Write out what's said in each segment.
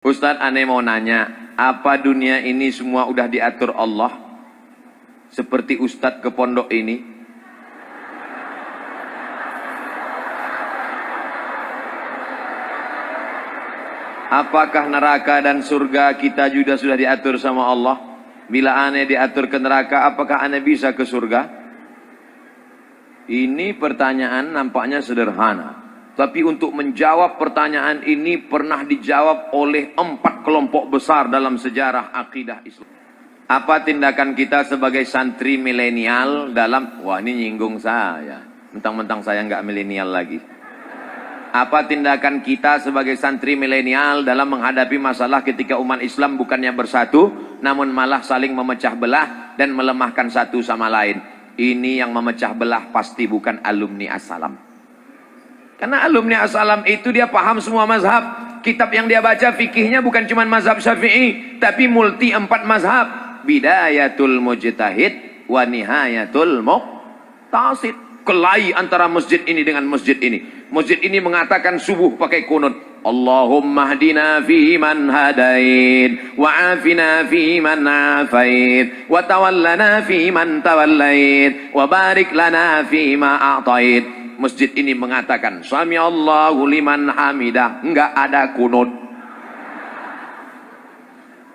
Ustadz, aneh mau nanya, apa dunia ini semua udah diatur Allah? Seperti Ustadz ke pondok ini? Apakah neraka dan surga kita juga sudah diatur sama Allah? Bila aneh diatur ke neraka, apakah aneh bisa ke surga? Ini pertanyaan nampaknya sederhana. Tapi untuk menjawab pertanyaan ini pernah dijawab oleh 4 kelompok besar dalam sejarah akidah Islam. Apa tindakan kita sebagai santri milenial dalam... Wah, ini nyinggung saya. Mentang-mentang saya nggak milenial lagi. Apa tindakan kita sebagai santri milenial dalam menghadapi masalah ketika umat Islam bukannya bersatu, namun malah saling memecah belah dan melemahkan satu sama lain. Ini yang memecah belah pasti bukan alumni As-Salam. Karena alumni As-Salam itu dia paham semua mazhab. Kitab yang dia baca fikihnya bukan cuma mazhab Syafi'i, tapi multi 4 mazhab. Bidayatul Mujtahid wa Nihayatul Muqtasid. Kelahi antara masjid ini dengan masjid ini. Masjid ini mengatakan subuh pakai kunut. Allahumma hdina fi man hadait, wa afina fi man afait, wa tawallana fi man tawallait, wa barik lana fi ma a'tait. Masjid ini mengatakan Sami Allahu liman hamidah, enggak ada kunut.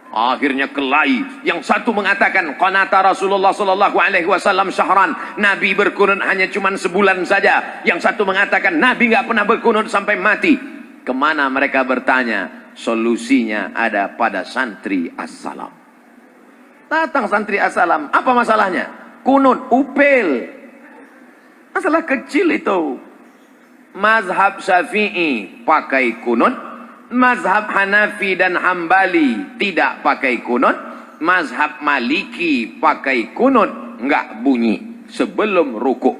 Akhirnya kelahi. Yang satu mengatakan qanata Rasulullah sallallahu alaihi wasallam syahran, Nabi berkunut hanya cuman sebulan saja. Yang satu mengatakan Nabi enggak pernah berkunut sampai mati. Kemana mereka bertanya? Solusinya ada pada santri As-Salam. Datang santri As-Salam, apa masalahnya? Kunut, upil. Masalah kecil itu. Mazhab Syafi'i pakai kunut, mazhab Hanafi dan Hambali tidak pakai kunut, mazhab Maliki pakai kunut, enggak bunyi sebelum rukuk.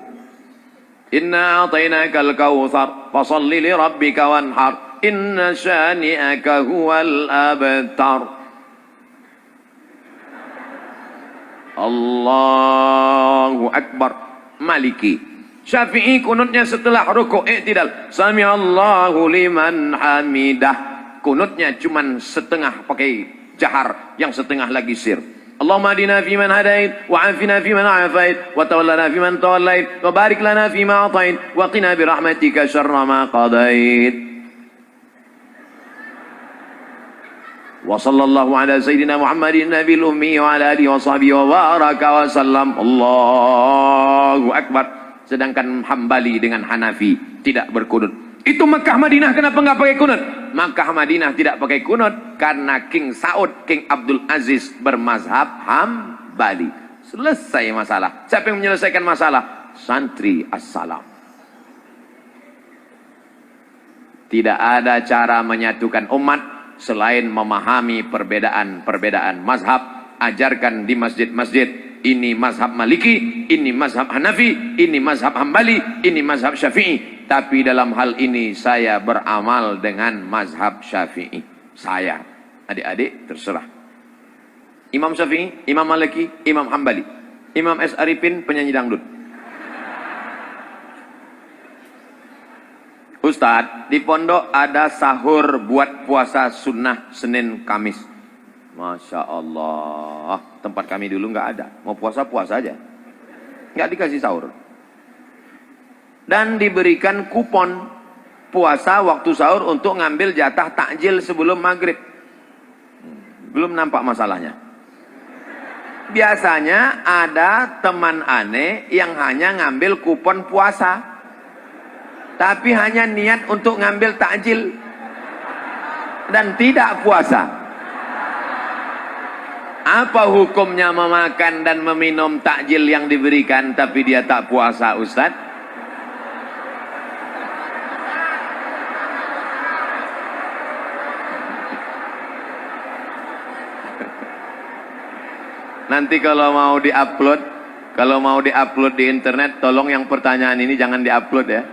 Inna a'tainakal kautsar fashalli li rabbika wanhar inna syani'aka huwal abtar. Allahu akbar. Maliki. Syafi'i kunutnya setelah rukuk i'tidal. Sami Allahu liman hamidah. Kunutnya cuman setengah pakai jahar, yang setengah lagi sir. Allahumma hadina fi man hadait, wa afina fi man afait, wa tawallana fi man tawallait, wa barik lana fi ma atait, wa qina bi rahmatika syarra ma qadait. Wa sallallahu ala sayyidina Muhammadin nabil ummi wa ala alihi wa sahbihi wa baraka wa sallam. Allahu akbar. Sedangkan Hambali dengan Hanafi tidak berkunut. Itu Makkah Madinah kenapa nggak pakai kunut? Makkah Madinah tidak pakai kunut karena King Saud, King Abdul Aziz bermazhab Hambali. Selesai masalah. Siapa yang menyelesaikan masalah? Santri As-Salam. Tidak ada cara menyatukan umat selain memahami perbedaan-perbedaan mazhab. Ajarkan di masjid-masjid. Ini mazhab Maliki, ini mazhab Hanafi, ini mazhab Hambali, ini mazhab Syafi'i. Tapi dalam hal ini saya beramal dengan mazhab Syafi'i. Saya, adik-adik terserah. Imam Syafi'i, Imam Maliki, Imam Hambali. Imam S. Arifin penyanyi dangdut. Ustadz, di pondok ada sahur buat puasa sunnah Senin Kamis. Masya Allah, tempat kami dulu nggak ada. Mau puasa-puasa aja, nggak dikasih sahur. Dan diberikan kupon puasa waktu sahur untuk ngambil jatah takjil sebelum maghrib. Belum nampak masalahnya. Biasanya ada teman aneh yang hanya ngambil kupon puasa, tapi hanya niat untuk ngambil takjil dan tidak puasa. Apa hukumnya memakan dan meminum takjil yang diberikan tapi dia tak puasa, Ustaz? Nanti kalau mau diupload di internet, tolong yang pertanyaan ini jangan diupload ya.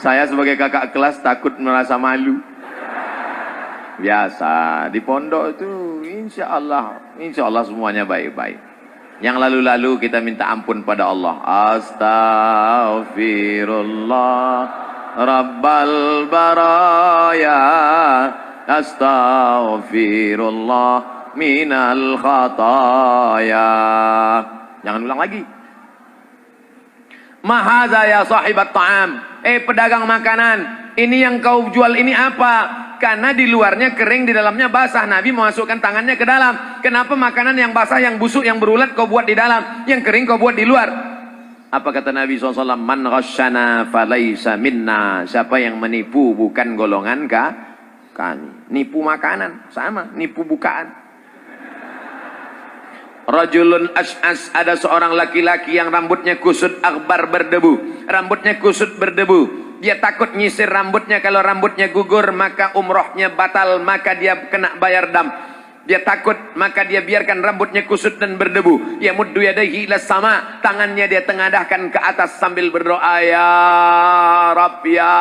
Saya sebagai kakak kelas takut merasa malu. Biasa di pondok itu insya Allah semuanya baik-baik. Yang lalu-lalu kita minta ampun pada Allah. Astaghfirullah Rabbal baraya astaghfirullah minal khataya. Jangan ulang lagi. Mahadza ya sahibat ta'am. Pedagang makanan, ini yang kau jual ini apa? Karena di luarnya kering, di dalamnya basah. Nabi memasukkan tangannya ke dalam. Kenapa makanan yang basah, yang busuk, yang berulat kau buat di dalam, yang kering kau buat di luar? Apa kata Nabi SAW? Man ghasyana falaysa minna. Siapa yang menipu bukan golongan kami. Nipu makanan sama, nipu bukaan. Rajulun ash'as, ada seorang laki-laki yang rambutnya kusut akbar berdebu. Rambutnya kusut berdebu. Dia takut nyisir rambutnya, kalau rambutnya gugur maka umrohnya batal, maka dia kena bayar dam. Dia takut, maka dia biarkan rambutnya kusut dan berdebu. Ya muddu yadayhi ila sama, tangannya dia tengadahkan ke atas sambil berdoa, ya Rabb, ya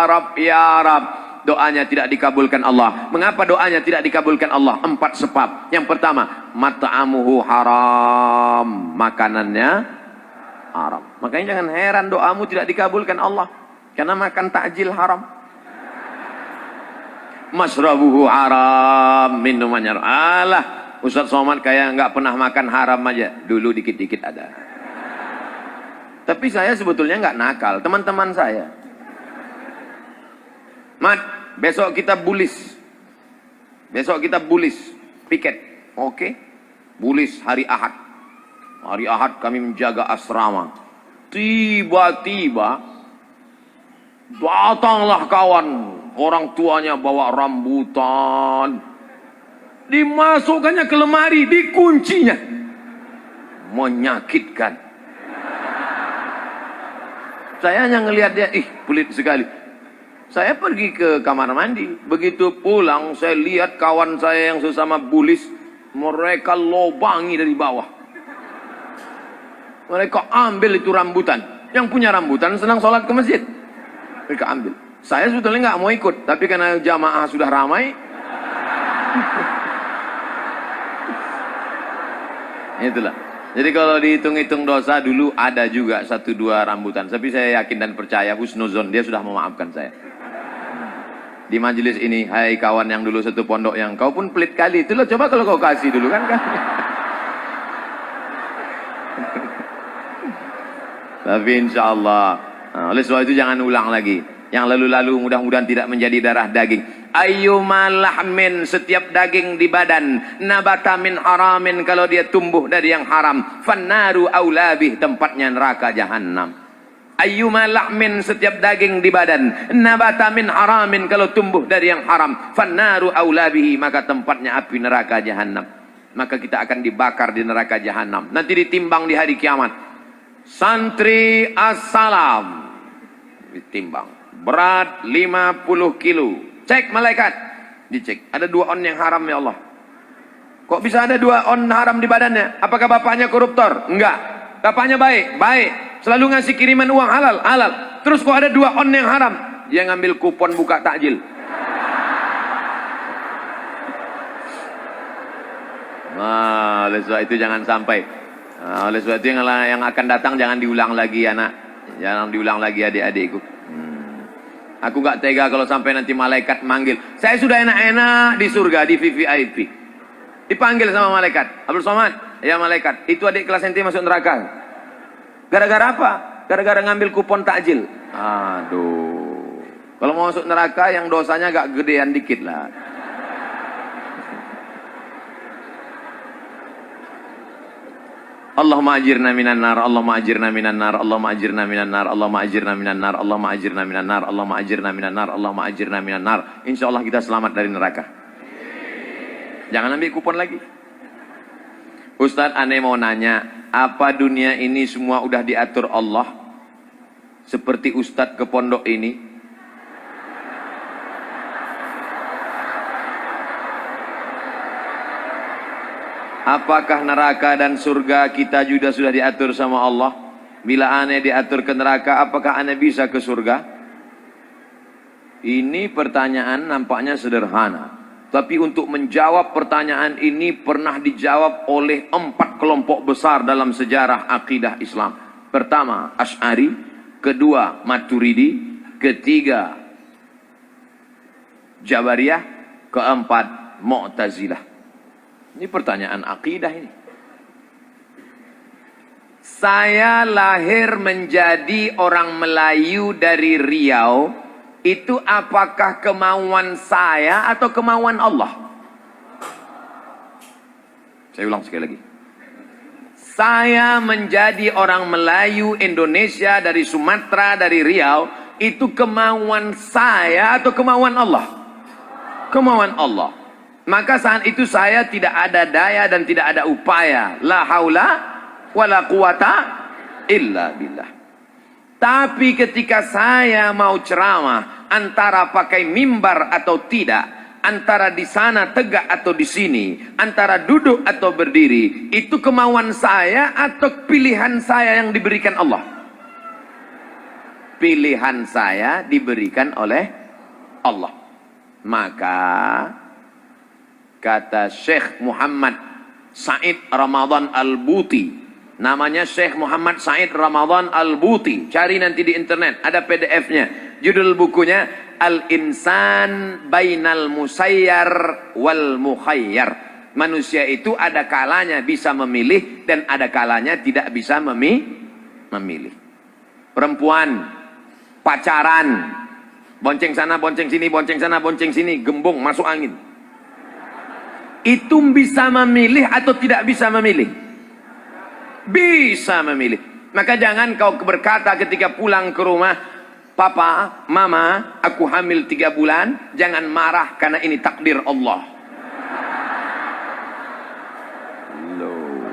Rabb, ya Rabb. Doanya tidak dikabulkan Allah. Mengapa doanya tidak dikabulkan Allah? 4 sebab. Yang pertama, mat'amuhu haram, makanannya haram. Makanya jangan heran doamu tidak dikabulkan Allah, karena makan takjil haram. Masrabuhu haram, minumannya haram. Alah, Ustaz Somad kayak nggak pernah makan haram aja. Dulu dikit-dikit ada. Tapi saya sebetulnya nggak nakal, teman-teman saya. Mat, besok kita bulis. Besok kita bulis, piket. Oke? Bulis hari Ahad. Hari Ahad kami menjaga asrama. Tiba-tiba datanglah kawan, orang tuanya bawa rambutan, dimasukkannya ke lemari, dikuncinya. Menyakitkan. Saya hanya ngelihat dia, pelit sekali. Saya pergi ke kamar mandi, begitu pulang saya lihat kawan saya yang sesama bulis, mereka lobangi dari bawah. Mereka ambil itu rambutan. Yang punya rambutan senang sholat ke masjid, mereka ambil. Saya sebetulnya nggak mau ikut, tapi karena jamaah sudah ramai, itulah. Jadi kalau dihitung-hitung dosa, dulu ada juga 1-2 rambutan. Tapi saya yakin dan percaya husnuzon, dia sudah memaafkan saya. Di majelis ini, hai kawan yang dulu satu pondok, yang kau pun pelit kali, itu loh, coba kalau kau kasih dulu kan. Tapi insya Allah, oleh sebab itu jangan ulang lagi. Yang lalu-lalu mudah-mudahan tidak menjadi darah daging. Ayyuma lahmin, setiap daging di badan, nabata min haramin, kalau dia tumbuh dari yang haram, fannaru aulabih, tempatnya neraka jahanam. Ayyuma lahmin, setiap daging di badan, nabata min haramin, kalau tumbuh dari yang haram, fannaru aulabih, maka tempatnya api neraka jahanam. Maka kita akan dibakar di neraka jahanam. Nanti ditimbang di hari kiamat. Santri assalam ditimbang, berat 50 kilo. Cek malaikat, dicek, ada 2 on yang haram ya Allah. Kok bisa ada 2 on haram di badannya? Apakah bapaknya koruptor? Enggak. Bapaknya baik? Baik. Selalu ngasih kiriman uang halal? Halal. Terus kok ada 2 on yang haram? Dia ngambil kupon buka takjil. Nah, oleh sebab itu jangan sampai. Oleh sebab itu yang akan datang jangan diulang lagi anak. Jangan diulang lagi adik-adikku. Aku gak tega kalau sampai nanti malaikat manggil. Saya sudah enak-enak di surga, di VVIP. Dipanggil sama malaikat. Abdul Somad, ya malaikat, itu adik kelas ente masuk neraka. Gara-gara apa? Gara-gara ngambil kupon takjil. Aduh. Kalau mau masuk neraka yang dosanya agak gedean dikit lah. Allahumma ajirna minan nar, Allahumma ajirna minan nar, Allahumma ajirna minan nar, Allahumma ajirna minan nar, Allahumma ajirna minan nar, Allahumma ajirna minan nar, Allahumma ajirna minan nar. Insyaallah kita selamat dari neraka. Jangan ambil kupon lagi. Ustaz, aneh mau nanya, apa dunia ini semua udah diatur Allah? Seperti Ustaz ke pondok ini? Apakah neraka dan surga kita juga sudah diatur sama Allah? Bila aneh diatur ke neraka, apakah aneh bisa ke surga? Ini pertanyaan nampaknya sederhana. Tapi untuk menjawab pertanyaan ini pernah dijawab oleh 4 kelompok besar dalam sejarah akidah Islam. Pertama, Asy'ari. Kedua, Maturidi. Ketiga, Jabariyah. keempat Mu'tazilah. Ini pertanyaan akidah ini. Saya lahir menjadi orang Melayu dari Riau, itu apakah kemauan saya atau kemauan Allah? Saya ulang sekali lagi. Saya menjadi orang Melayu Indonesia dari Sumatera, dari Riau, itu kemauan saya atau kemauan Allah? Kemauan Allah. Maka saat itu saya tidak ada daya dan tidak ada upaya. La haula wala quwata illa billah. Tapi ketika saya mau ceramah, antara pakai mimbar atau tidak, antara di sana tegak atau di sini, antara duduk atau berdiri, itu kemauan saya atau pilihan saya yang diberikan Allah? Pilihan saya diberikan oleh Allah. Maka kata Syekh Muhammad Said Ramadan Al-Buti, namanya Syekh Muhammad Said Ramadan Al-Buti, cari nanti di internet, ada PDF-nya. Judul bukunya Al-Insan Bainal Musayyar wal Mukhayyar. Manusia itu ada kalanya bisa memilih dan ada kalanya tidak bisa memilih. Perempuan pacaran, bonceng sana, bonceng sini, bonceng sana, bonceng sini, gembung, masuk angin. Itu bisa memilih atau tidak bisa memilih? Bisa memilih. Maka jangan kau berkata ketika pulang ke rumah, Papa, Mama, aku hamil 3 bulan, jangan marah karena ini takdir Allah. Loh.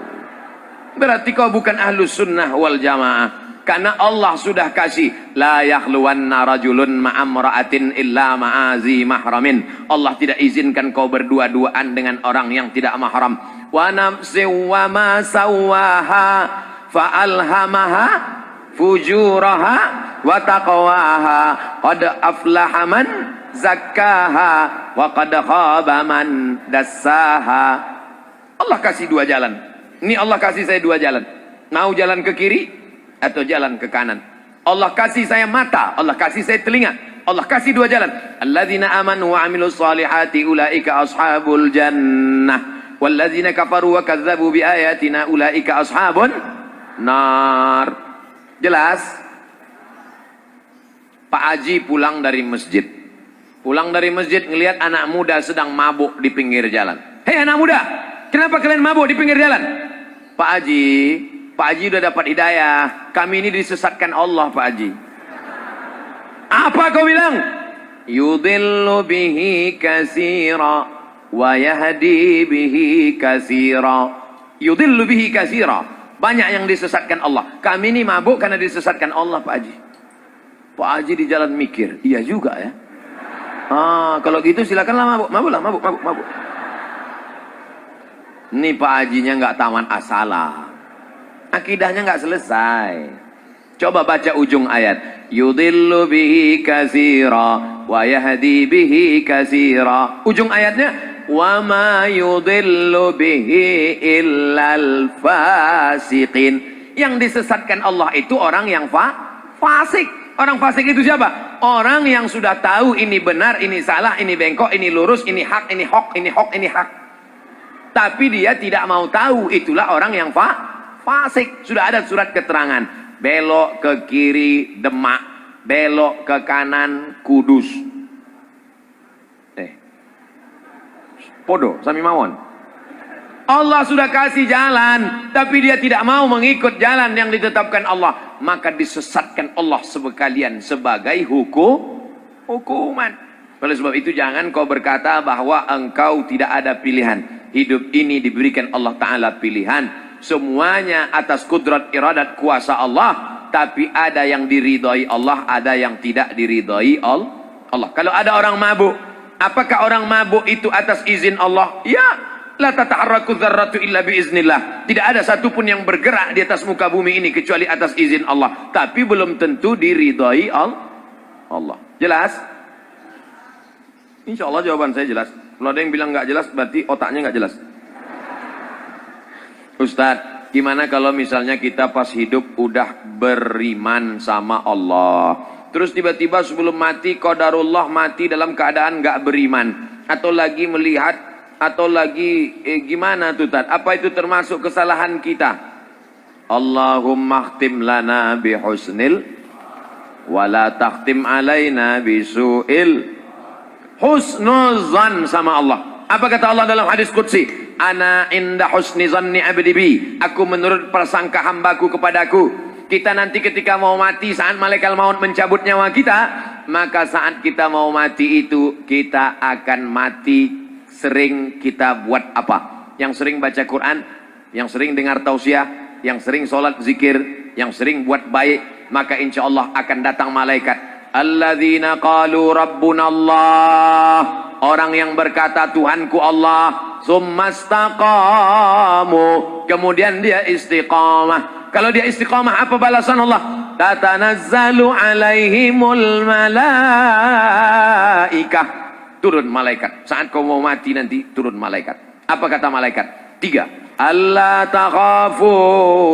Berarti kau bukan ahlus sunnah wal jamaah. Karena Allah sudah kasih, la yakhluwanna rajulun ma'amra'atin illa ma'azi mahramin. Allah tidak izinkan kau berdua-duaan dengan orang yang tidak mahram. Wa nafsi wa ma sawaha fa'alhamaha fujuraha wa taqwaha qad aflaha man zakkaha wa qad khaba man dassaha. Allah kasih 2 jalan. Ini Allah kasih saya 2 jalan. Mau jalan ke kiri atau jalan ke kanan. Allah kasih saya mata, Allah kasih saya telinga. Allah kasih 2 jalan. Alladzina amanu wa amilus solihati ulaika ashabul jannah. Walladzina kafaru wa kazzabu bi ayatina ulaika ashabun nar. Jelas? Pak Haji pulang dari masjid. Pulang dari masjid ngelihat anak muda sedang mabuk di pinggir jalan. Hei anak muda, kenapa kalian mabuk di pinggir jalan? Pak Haji udah dapat hidayah. Kami ini disesatkan Allah, Pak Haji. Apa kau bilang? Yudhillu bihi katsira wa yahdi bihi katsira. Yudhillu bihi katsira. Banyak yang disesatkan Allah. Kami ini mabuk karena disesatkan Allah, Pak Haji. Pak Haji di jalan mikir, iya juga ya. Kalau gitu silakanlah mabuk. Ini Pak Hajinya nggak taman asalah. Akidahnya nggak selesai. Coba baca ujung ayat. Yudhillu bihi katsira wa yahdi bihi katsira. Ujung ayatnya, wa ma yudhillu bihi illal fasiqin. Yang disesatkan Allah itu orang yang fasik. Orang fasik itu siapa? Orang yang sudah tahu ini benar, ini salah, ini bengkok, ini lurus, ini hak, ini hok, ini hok, ini hak. Tapi dia tidak mau tahu, itulah orang yang fasik. Sudah ada surat keterangan. Belok ke kiri Demak, belok ke kanan Kudus. Podo sami mawon. Allah sudah kasih jalan, tapi dia tidak mau mengikut jalan yang ditetapkan Allah, maka disesatkan Allah sekalian sebagai hukuman. Oleh sebab itu jangan kau berkata bahwa engkau tidak ada pilihan. Hidup ini diberikan Allah Ta'ala pilihan. Semuanya atas kudrat iradat kuasa Allah. Tapi ada yang diridhai Allah, ada yang tidak diridhai Allah. Kalau ada orang mabuk, apakah orang mabuk itu atas izin Allah? Ya, la tataharraku dzarratu illa biiznillah. Tidak ada satupun yang bergerak di atas muka bumi ini kecuali atas izin Allah. Tapi belum tentu diridhai Allah. Jelas? Insya Allah jawaban saya jelas. Kalau ada yang bilang nggak jelas, berarti otaknya nggak jelas. Ustadz, gimana kalau misalnya kita pas hidup udah beriman sama Allah, terus tiba-tiba sebelum mati qadarullah mati dalam keadaan nggak beriman, atau lagi melihat, atau lagi gimana tuh Tat? Apa itu termasuk kesalahan kita? Allahumma khtim lana bihusnil wala takhtim alaina bisu'il. Husnul zan sama Allah. Apa kata Allah dalam hadis qudsi? Ana inda husni zanni abdi bi. Aku menurut prasangka hambaku kepadaku. Kita nanti ketika mau mati, saat malaikat maut mencabut nyawa kita, maka saat kita mau mati itu, kita akan mati. Sering kita buat apa? Yang sering baca Quran, yang sering dengar tausiah, yang sering sholat zikir, yang sering buat baik, maka insya Allah akan datang malaikat. Alladzina qalu rabbuna Allah. Orang yang berkata Tuhanku Allah. Summastaqamu. Kemudian dia istiqamah. Kalau dia istiqamah, apa balasan Allah? Tatanazzalu alaihimul malaikah. Turun malaikat. Saat kau mau mati nanti, turun malaikat. Apa kata malaikat? 3. Allah takhafu.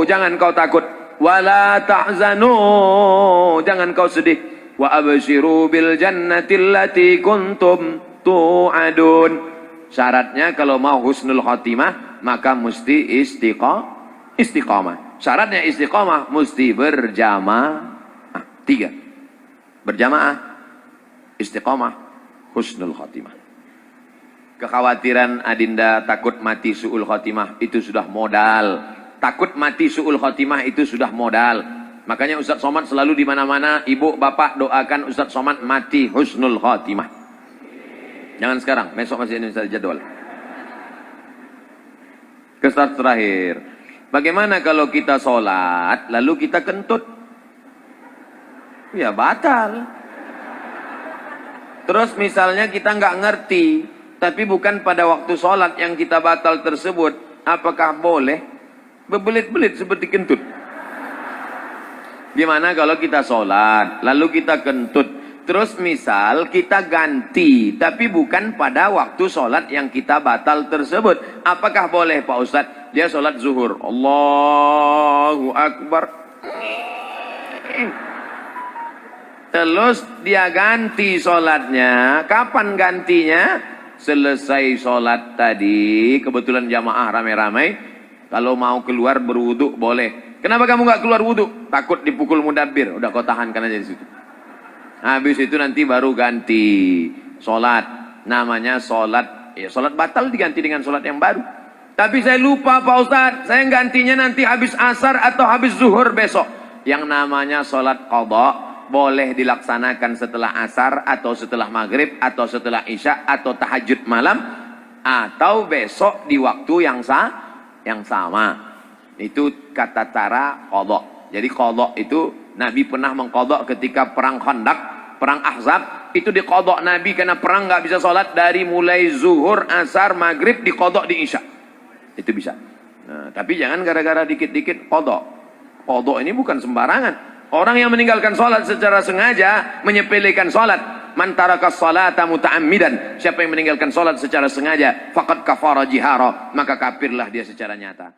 Jangan kau takut. Wala tahzanu. Jangan kau sedih. Wa abshiru bil jannati allati kuntum tu'adun. Syaratnya kalau mau husnul khotimah, maka mesti istiqamah. Syaratnya istiqamah mesti berjamaah. 3. Berjamaah, istiqamah, husnul khotimah. Kekhawatiran adinda takut mati su'ul khotimah itu sudah modal. Takut mati su'ul khotimah itu sudah modal. Makanya Ustaz Somad selalu di mana-mana, ibu bapak doakan Ustaz Somad mati husnul khotimah. Jangan sekarang, besok masih ada jadwal. Kesan terakhir. Bagaimana kalau kita sholat, lalu kita kentut? Ya batal. Terus misalnya kita nggak ngerti, tapi bukan pada waktu sholat yang kita batal tersebut, apakah boleh berbelit-belit seperti kentut? Gimana kalau kita sholat, lalu kita kentut, terus misal kita ganti, tapi bukan pada waktu sholat yang kita batal tersebut, apakah boleh Pak Ustadz? Dia sholat zuhur, Allahu Akbar, terus dia ganti sholatnya. Kapan gantinya? Selesai sholat tadi, kebetulan jamaah ramai-ramai, kalau mau keluar berwuduk boleh. Kenapa kamu nggak keluar wudhu? Takut dipukul mudabbir. Udah kau tahankan aja di situ. Habis itu nanti baru ganti sholat. Namanya sholat, ya sholat batal diganti dengan sholat yang baru. Tapi saya lupa Pak Ustadz, saya gantinya nanti habis asar atau habis zuhur besok. Yang namanya sholat qadha boleh dilaksanakan setelah asar atau setelah maghrib atau setelah isya atau tahajud malam atau besok di waktu yang sama. Itu kata cara qadha. Jadi qadha itu Nabi pernah mengqadha ketika perang Khandaq, perang Ahzab, itu diqadha Nabi karena perang nggak bisa sholat dari mulai zuhur, asar, maghrib diqadha di isya. Itu bisa. Nah, tapi jangan gara-gara dikit-dikit qadha. Qadha ini bukan sembarangan. Orang yang meninggalkan sholat secara sengaja menyepelekan sholat. Man tarakas salata muta'ammidan. Siapa yang meninggalkan sholat secara sengaja, faqad kafara jihara, maka kafirlah dia secara nyata.